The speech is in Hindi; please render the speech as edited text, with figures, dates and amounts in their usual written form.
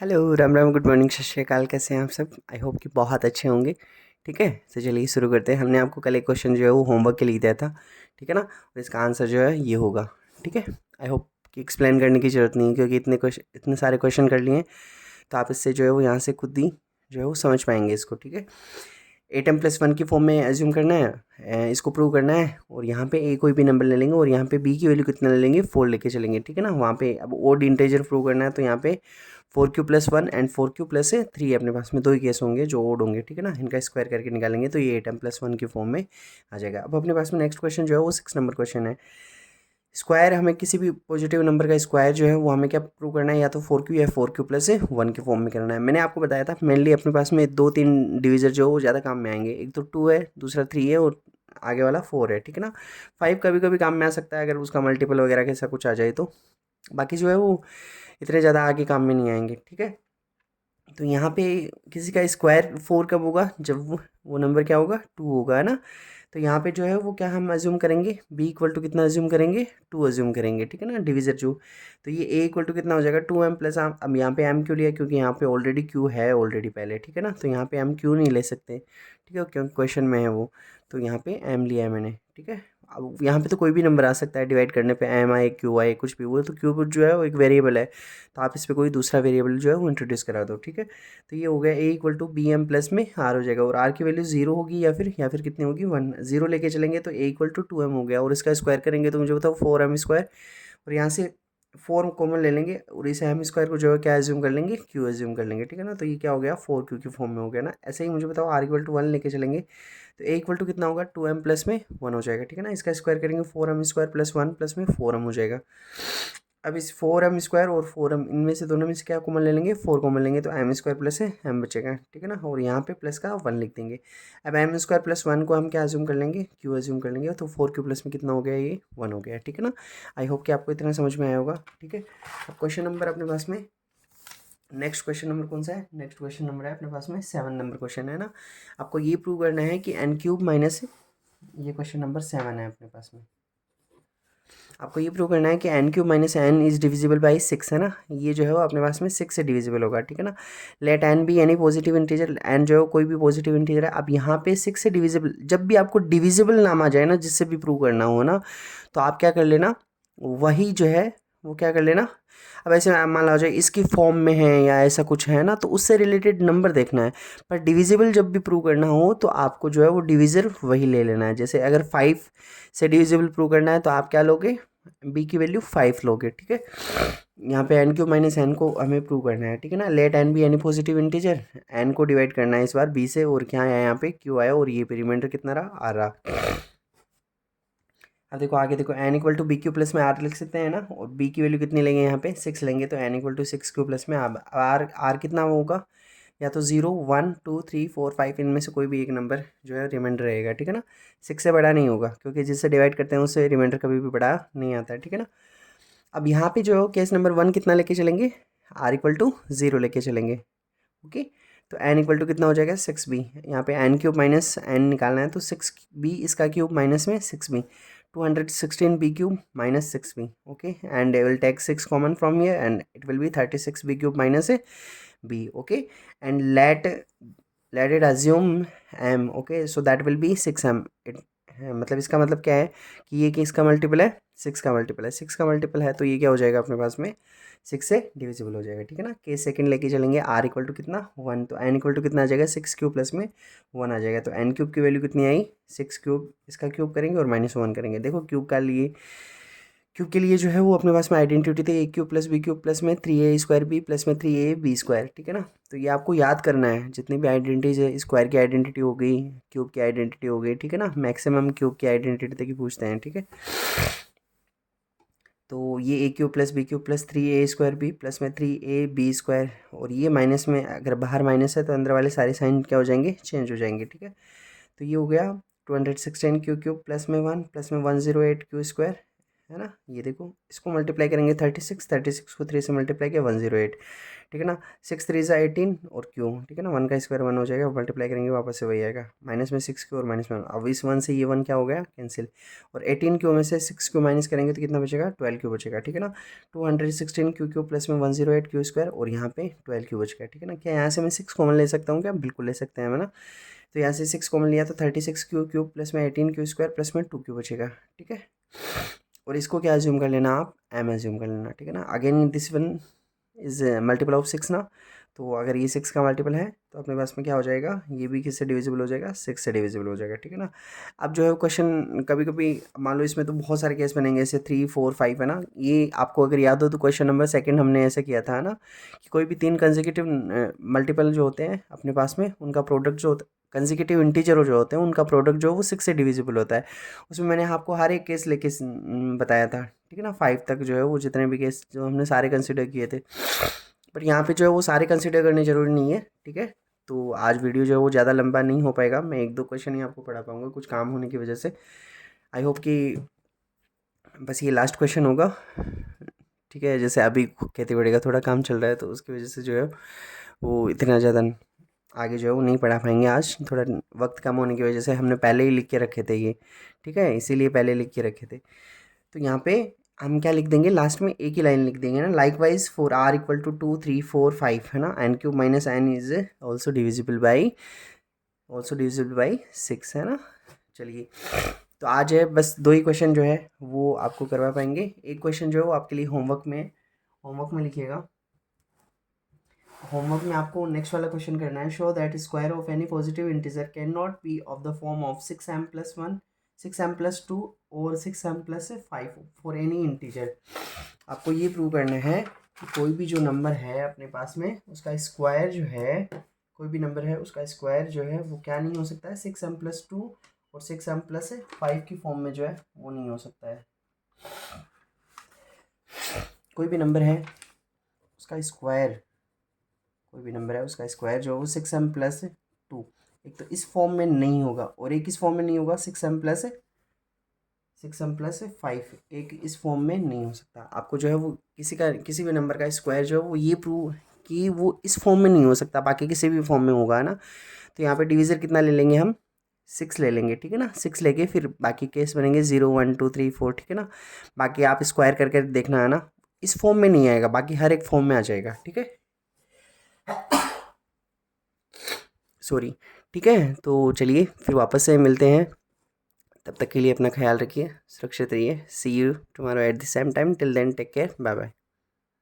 Hello, Ram Ram, good morning, सत श्री अकाल। कैसे हैं आप सब? आई होप कि बहुत अच्छे होंगे। ठीक है, तो चलिए शुरू करते हैं। हमने आपको कल एक क्वेश्चन जो है वो होमवर्क के लिए दिया था। ठीक है ना, और इसका आंसर जो है ये होगा। ठीक है, आई होप कि एक्सप्लेन करने की ज़रूरत नहीं है, क्योंकि इतने सारे क्वेश्चन कर लिए हैं, तो आप इससे जो है वो यहाँ से खुद ही जो है वो समझ पाएंगे इसको। ठीक है, 8m+1 की फॉर्म में एज्यूम करना है, इसको प्रूव करना है। और यहाँ पे ए कोई भी नंबर ले लेंगे और यहाँ पे बी की वैल्यू कितना ले लेंगे, 4 लेके चलेंगे। ठीक है ना, वहाँ पे अब ओड इंटीजर प्रूव करना है, तो यहाँ पे 4q+1 एंड 4q+3 अपने पास में दो ही केस होंगे जो ओड होंगे। ठीक है ना, इनका स्क्वायर करके निकालेंगे तो ये 8m+1 की फॉर्म में आ जाएगा। अब अपने पास में नेक्स्ट क्वेश्चन जो है वो 6 नंबर क्वेश्चन है। स्क्वायर, हमें किसी भी पॉजिटिव नंबर का स्क्वायर जो है वो हमें क्या प्रूव करना है, या तो 4q या 4q+1 की फॉर्म में करना है। मैंने आपको बताया था मेनली अपने पास में दो तीन डिविजर जो वो ज़्यादा काम में आएंगे। एक तो 2 है, दूसरा 3 है, और आगे वाला 4 है। ठीक है ना, 5 कभी कभी काम में आ सकता है अगर उसका मल्टीपल वगैरह कैसा कुछ आ जाए तो। बाकी जो है वो इतने ज़्यादा आगे काम में नहीं आएंगे। ठीक है, तो यहाँ पे किसी का स्क्वायर 4 कब होगा, जब वो नंबर क्या होगा, 2 होगा, है ना। तो यहाँ पे जो है वो क्या हम अज्यूम करेंगे, b इक्वल टू कितना अज्यूम करेंगे, 2 अज्यूम करेंगे। ठीक है ना, डिविजर जो, तो ये a इक्वल टू कितना हो जाएगा, 2m+m। अब यहाँ पे m क्यों लिया, क्योंकि यहाँ पे ऑलरेडी q है ऑलरेडी पहले। ठीक है ना, तो यहाँ पे m क्यों नहीं ले सकते, ठीक है, क्योंकि क्वेश्चन में है वो, तो यहाँ पे m लिया है मैंने। ठीक है, अब यहाँ पे तो कोई भी नंबर आ सकता है डिवाइड करने पे, एम आई क्यू आई कुछ भी, वो तो क्यू जो है वो एक वेरिएबल है, तो आप इस पर कोई दूसरा वेरिएबल जो है वो इंट्रोड्यूस करा दो। ठीक है, तो ये हो गया a equal to b m plus में आर हो जाएगा, और आर की वैल्यू 0 होगी या फिर कितनी होगी, 1। 0 लेके चलेंगे तो a इक्वल टू 2m हो गया, और इसका स्क्वायर करेंगे तो मुझे बताओ 4m²। और यहाँ से 4 कॉमन ले लेंगे और इस एम स्क्वायर को जो है क्या एज्यूम कर लेंगे, क्यू एज्यूम कर लेंगे। ठीक है ना, तो ये क्या हो गया, 4q की फॉर्म में हो गया ना। ऐसे ही मुझे बताओ आर इक्वल टू 1 लेके चलेंगे तो a इक्वल टू कितना होगा, 2m+1 हो जाएगा। ठीक है ना, इसका स्क्वायर करेंगे 4m² + 1 प्लस में 4m हो जाएगा। अब इस 4m² और 4m, इनमें से दोनों में से क्या कॉमन ले लेंगे, 4 कॉमन लेंगे तो m² प्लस है m बचेगा। ठीक है ना, और यहाँ पे प्लस का 1 लिख देंगे। अब m² + 1 को हम क्या अज्यूम कर लेंगे, q अज्यूम कर लेंगे, तो 4q प्लस में कितना हो गया, ये 1 हो गया। ठीक है ना, आई होप कि आपको इतना समझ में आया होगा। ठीक है, अब क्वेश्चन नंबर अपने पास में, नेक्स्ट क्वेश्चन नंबर कौन सा है, नेक्स्ट क्वेश्चन नंबर है अपने पास में 7 नंबर क्वेश्चन है ना। आपको ये प्रूव करना है कि n³ माइनस, ये क्वेश्चन नंबर 7 है अपने पास में। आपको ये प्रूव करना है कि n³ minus n is divisible by 6, है ना। ये जो है वो अपने पास में 6 से डिविजिबल होगा। ठीक है ना, let n be any positive integer, n जो है कोई भी पॉजिटिव इंटीजर है। अब यहाँ पे 6 से डिविजिबल, जब भी आपको डिविजिबल नाम आ जाए ना, जिससे भी प्रूव करना हो ना, तो आप क्या कर लेना, वही जो है वो क्या कर लेना। अब ऐसे मान लो जाए इसकी फॉर्म में है या ऐसा कुछ है ना, तो उससे रिलेटेड नंबर देखना है। पर डिविजिबल जब भी प्रूव करना हो तो आपको जो है वो डिविजर वही ले लेना है। जैसे अगर 5 से डिविजिबल प्रूव करना है तो आप क्या लोगे, b की वैल्यू 5 लोगे। ठीक है, यहाँ पे n³ माइनस n को हमें प्रूव करना है। ठीक है ना, let n be any positive integer, n को डिवाइड करना है इस बार b से, और क्या आया यहाँ पे q आया, और ये पे रिमाइंडर कितना रहा, r रहा। अब देखो आगे, देखो n equal to b q plus में r लिख सकते हैं ना, और b की वैल्यू कितनी लेंगे, यहाँ पे 6 लेंगे, तो n equal to 6q plus में अब r कितना होगा, या तो 0 1 2 3 4 5, इनमें से कोई भी एक नंबर जो है रिमाइंडर रहेगा। ठीक है ना, 6 से बड़ा नहीं होगा, क्योंकि जिससे डिवाइड करते हैं उससे रिमाइंडर कभी भी बड़ा नहीं आता है। ठीक है ना, अब यहाँ पे जो केस नंबर 1 कितना लेके चलेंगे, r इक्वल टू 0 लेके चलेंगे। ओके, तो n इक्वल टू कितना हो जाएगा, 6b। यहाँ पे n³ माइनस n निकालना है, तो 6b इसका क्यूब माइनस में 6b, 216b³ minus 6b। Okay, and I will take 6 common from here and it will be 36b³ minus b। Okay, and let it assume m। Okay, so that will be 6m। मतलब इसका मतलब क्या है कि ये कि इसका मल्टीपल है, 6 का मल्टीपल है, 6 का मल्टीपल है, तो ये क्या हो जाएगा अपने पास में, 6 से डिविजिबल हो जाएगा। ठीक है ना, केस सेकंड लेके चलेंगे, r इक्वल टू कितना 1, तो n इक्वल टू कितना आ जाएगा, 6q प्लस में 1 आ जाएगा, तो n³ की वैल्यू कितनी आई, 6 क्यूब, इसका क्यूब करेंगे और -1 करेंगे। देखो क्यूब का लिए, क्यूब के लिए जो है वो अपने पास में आइडेंटिटी थी a³ + b³ प्लस में 3a² b प्लस में 3ab²। ठीक है ना, तो ये आपको याद करना है, जितनी भी आइडेंटिटीज है, स्क्वायर की आइडेंटिटी हो गई, क्यूब की आइडेंटिटी हो गई। ठीक है ना, मैक्सिमम क्यूब की आइडेंटिटी तक ही पूछते हैं। ठीक है, तो ये a³ + b³ plus 3a² b plus में 3ab², और ये माइनस में, अगर बाहर माइनस है तो अंदर वाले सारे साइन क्या हो जाएंगे, चेंज हो जाएंगे। ठीक है, तो ये हो गया 216 q³ प्लस में 1 प्लस में 108 q² है ना। ये देखो इसको मल्टीप्लाई करेंगे 36 को 3 से मल्टीप्लाई किया 108, ठीक है ना। 6 3 ज़ा 18 और क्यों, ठीक है ना, 1 का स्क्वायर 1 हो जाएगा, मल्टीप्लाई करेंगे वापस से वही आएगा, माइनस में 6 क्यू और माइनस में 1, अब इस 1 से ये 1 क्या हो गया, कैंसिल, और 18 क्यू में से 6 क्यू माइनस करेंगे तो कितना बचेगा, 12 क्यू बचेगा, ठीक है ना। 216 क्यू क्यू प्लस में 108 क्यू स्क्वायर और यहाँ पे 12 क्यू बच गया, ठीक है ना। क्या यहाँ से मैं 6 कॉमन ले सकता हूँ क्या, बिल्कुल ले सकते हैं, है ना। तो यहाँ से 6 कॉमन लिया तो 36 क्यू क्यूब प्लस में 18 क्यू स्क्वायर प्लस में 2 क्यू बचेगा, ठीक है। और इसको क्या एज्यूम कर लेना आप, एम एज्यूम कर लेना, ठीक है ना। Again this one is multiple of 6 ना, तो अगर ये 6 का मल्टीपल है तो अपने पास में क्या हो जाएगा, ये भी किससे डिविजिबल हो जाएगा, 6 से डिविजिबल हो जाएगा, ठीक है ना। अब जो है क्वेश्चन कभी कभी मान लो इसमें तो बहुत सारे केस बनेंगे, जैसे 3 4 5 है ना। ये आपको अगर याद हो तो क्वेश्चन नंबर सेकंड हमने ऐसे किया था, है ना, कि कोई भी 3 कंसेक्यूटिव मल्टीपल जो होते हैं अपने पास में, उनका प्रोडक्ट जो होता है, कंसेक्यूटिव इंटीजर जो होते हैं उनका प्रोडक्ट जो वो 6 से डिविजिबल होता है। उसमें मैंने आपको हर एक केस लेके बताया था, ठीक है ना, 5 तक जो है वो जितने भी केस जो हमने सारे कंसिडर किए थे। बट यहाँ पे जो है वो सारे कंसिडर करने ज़रूरी नहीं है, ठीक है। तो आज वीडियो जो है वो ज़्यादा लंबा नहीं हो पाएगा, मैं 1 2 क्वेश्चन ही आपको पढ़ा पाऊँगा कुछ काम होने की वजह से। आई होप कि बस ये लास्ट क्वेश्चन होगा, ठीक है। जैसे अभी खेती बाड़ी का थोड़ा काम चल रहा है तो उसकी वजह से जो है वो इतना ज़्यादा आगे जो है वो नहीं पढ़ा पाएंगे आज, थोड़ा वक्त कम होने की वजह से हमने पहले ही लिख के रखे थे ये, ठीक है, इसीलिए पहले लिख के रखे थे। तो यहाँ पे हम क्या लिख देंगे, लास्ट में एक ही लाइन लिख देंगे ना, likewise for r equal to 2 3 4 5, है ना, n cube minus n is also divisible by 6, है ना। चलिए, तो आज है बस 2 ही क्वेश्चन जो है वो आपको करवा पाएंगे। एक क्वेश्चन जो है वो आपके लिए होमवर्क में लिखिएगा। होमवर्क में आपको नेक्स्ट वाला क्वेश्चन करना है, show that square of any positive integer can not be of the form of 6m+1 6m+2 और 6m+5 फॉर एनी इंटीजर। आपको ये प्रूव करना है कि कोई भी जो नंबर है अपने पास में उसका स्क्वायर जो है, कोई भी नंबर है उसका स्क्वायर जो है वो क्या नहीं हो सकता है, 6m+2 और 6m+5 की फॉर्म में जो है वो नहीं हो सकता है। कोई भी नंबर है उसका स्क्वायर, कोई भी नंबर है उसका स्क्वायर जो है वो 6m+2, एक तो इस फॉर्म में नहीं होगा और एक इस फॉर्म में नहीं होगा, 6m+5 एक इस फॉर्म में नहीं हो सकता। आपको जो है वो किसी भी नंबर का स्क्वायर जो है वो ये प्रूव कि वो इस फॉर्म में नहीं हो सकता, बाकी किसी भी फॉर्म में होगा, है ना। तो यहाँ पे डिवीज़र कितना ले लेंगे हम, 6 ले लेंगे, ठीक है ना। 6 लेके फिर बाकी केस बनेंगे 0 1 2 3 4, ठीक है ना। बाकी आप स्क्वायर करके देखना, है ना, इस फॉर्म में नहीं आएगा, बाकी हर एक फॉर्म में आ जाएगा, ठीक है। सॉरी, ठीक है। तो चलिए फिर वापस से मिलते हैं, तब तक के लिए अपना ख्याल रखिए, सुरक्षित रहिए। See you tomorrow at the same time, till then take care, bye bye.